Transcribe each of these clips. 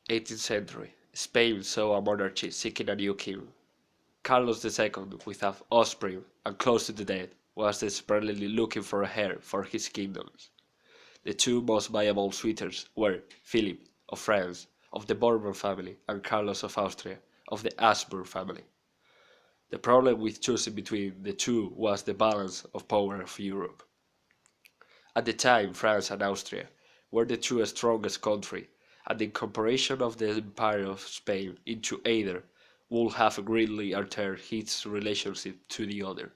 18th century, Spain saw a monarchy seeking a new king. Carlos II, with an offspring and close to the death, was desperately looking for a heir for his kingdoms. The two most viable suitors were Philip of France, of the Bourbon family, and Carlos of Austria, of the Habsburg family. The problem with choosing between the two was the balance of power of Europe. At the time, France and Austria were the two strongest countries, and the incorporation of the Empire of Spain into either would have greatly altered its relationship to the other.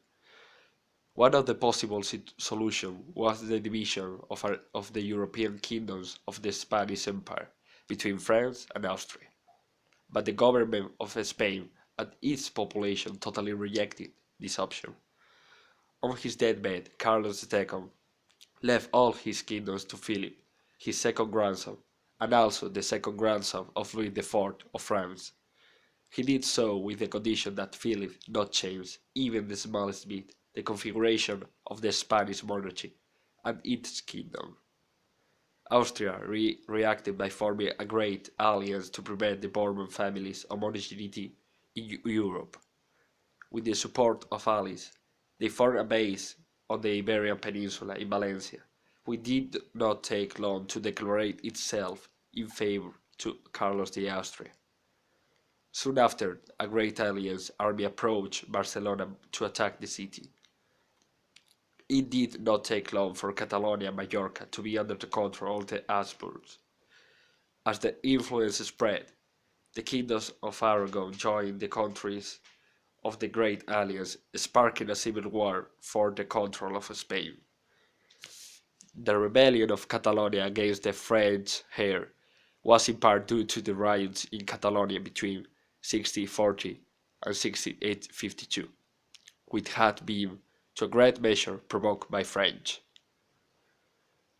One of the possible solutions was the division of the European kingdoms of the Spanish Empire between France and Austria. But the government of Spain and its population totally rejected this option. On his deathbed, Carlos II left all his kingdoms to Philip, his second grandson, and also the second grandson of Louis IV of France. He did so with the condition that Philip not change, even the smallest bit, the configuration of the Spanish monarchy and its kingdom. Austria reacted by forming a great alliance to prevent the Bourbon family's homogeneity in Europe. With the support of allies, they formed a base on the Iberian Peninsula in Valencia, which did not take long to declare itself in favor to Carlos the Austrian. Soon after, a great alliance army approached Barcelona to attack the city. It did not take long for Catalonia and Majorca to be under the control of the Habsburgs. As the influence spread, the kingdoms of Aragon joined the countries of the Great Alliance, sparking a civil war for the control of Spain. The rebellion of Catalonia against the French heir was in part due to the riots in Catalonia between 1640 and 1652, which had been to a great measure provoked by French.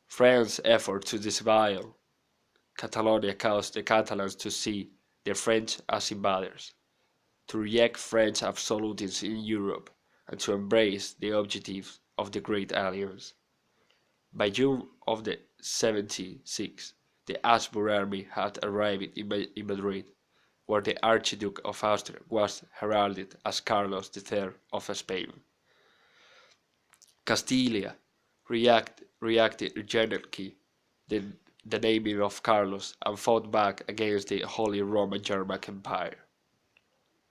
France's effort to disavow Catalonia caused the Catalans to see the French as invaders, to reject French absolutism in Europe, and to embrace the objectives of the Great Alliance. By June of the 76, the Habsburg army had arrived in Madrid, where the Archduke of Austria was heralded as Carlos III of Spain. Castilla reacted energetically the naming of Carlos and fought back against the Holy Roman German Empire.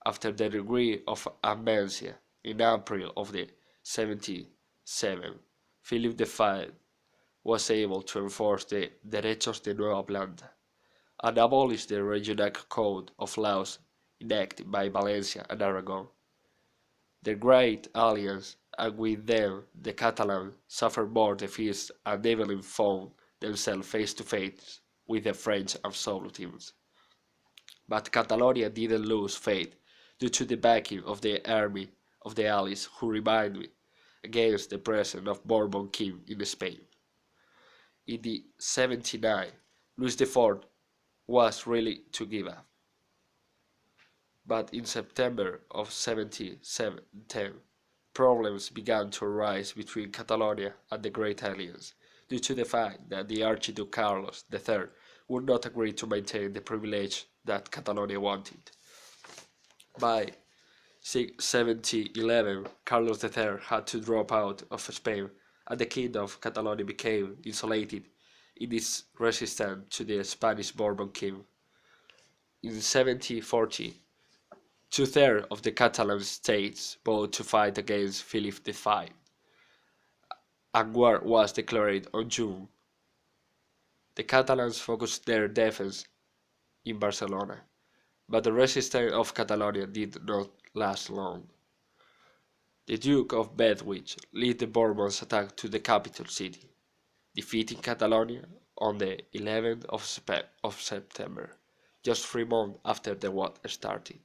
After the decree of amnesia in April of the 77, Philip V was able to enforce the Derechos de Nueva Planta and abolish the regional code of laws enacted by Valencia and Aragon. The Great Alliance, and with them the Catalans, suffered more defeats and eventually found themselves face to face with the French absolutists. But Catalonia didn't lose faith due to the backing of the army of the Allies, who rebelled against the presence of Bourbon king in Spain. In the 79, Louis IV was ready to give up. But in September of 1710, problems began to arise between Catalonia and the Great Alliance, due to the fact that the Archduke Carlos III would not agree to maintain the privilege that Catalonia wanted. By 1711, Carlos III had to drop out of Spain, and the Kingdom of Catalonia became isolated in its resistance to the Spanish Bourbon king. In 1740, two-thirds of the Catalan states voted to fight against Philip V, and war was declared on June. The Catalans focused their defense in Barcelona, but the resistance of Catalonia did not last long. The Duke of Bedford led the Bourbons' attack to the capital city, defeating Catalonia on the 11th of September, just 3 months after the war started.